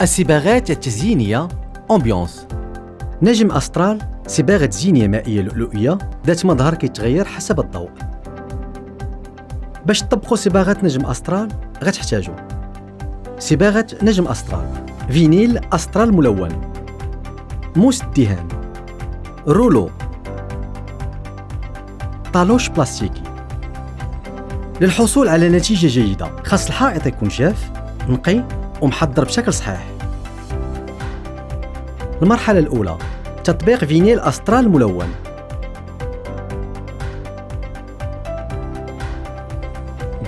الصباغات التزيينية أمبيونس. نجم أسترال صباغة زينية مائية لؤلؤية ذات مظهر كيتغير حسب الضوء. باش تطبقوا صباغة نجم أسترال غتحتاجوا صباغة نجم أسترال، فينيل أسترال ملون، موس الدهان، رولو، طالوش بلاستيكي. للحصول على نتيجة جيدة خاص الحائط يكون جاف، نقي ومحضر بشكل صحيح. المرحلة الأولى تطبيق فينيل أسترال ملون.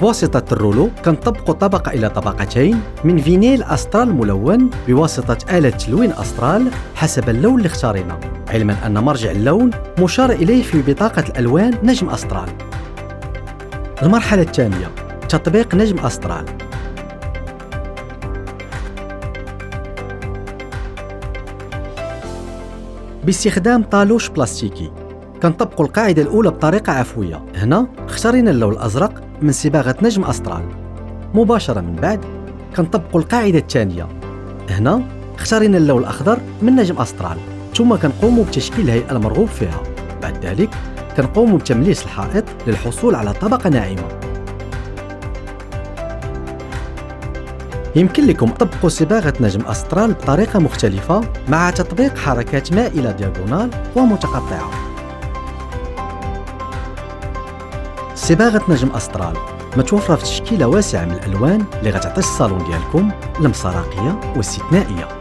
بواسطة الرولو كنطبقوا طبقة إلى طبقتين من فينيل أسترال ملون بواسطة آلة تلوين أسترال حسب اللون اللي اختاريناه، علما أن مرجع اللون مشار إليه في بطاقة الألوان نجم أسترال. المرحلة الثانية تطبيق نجم أسترال. باستخدام طالوش بلاستيكي كنطبقوا القاعدة الأولى بطريقة عفوية. هنا اختارينا اللون الأزرق من صباغة نجم أسترال. مباشرة من بعد كنطبقوا القاعدة الثانية. هنا اختارينا اللون الأخضر من نجم أسترال، ثم كنقوموا بتشكيل الهيئة المرغوب فيها. بعد ذلك كنقوموا بتمليس الحائط للحصول على طبقة ناعمة. يمكن لكم تطبقوا صباغة نجم أسترال بطريقة مختلفة مع تطبيق حركات مائلة دياغونال ومتقطعة. صباغة نجم أسترال متوفرة في تشكيلة واسعة من الألوان اللي غتعطي الصالون ديالكم لمسة راقية واستثنائية.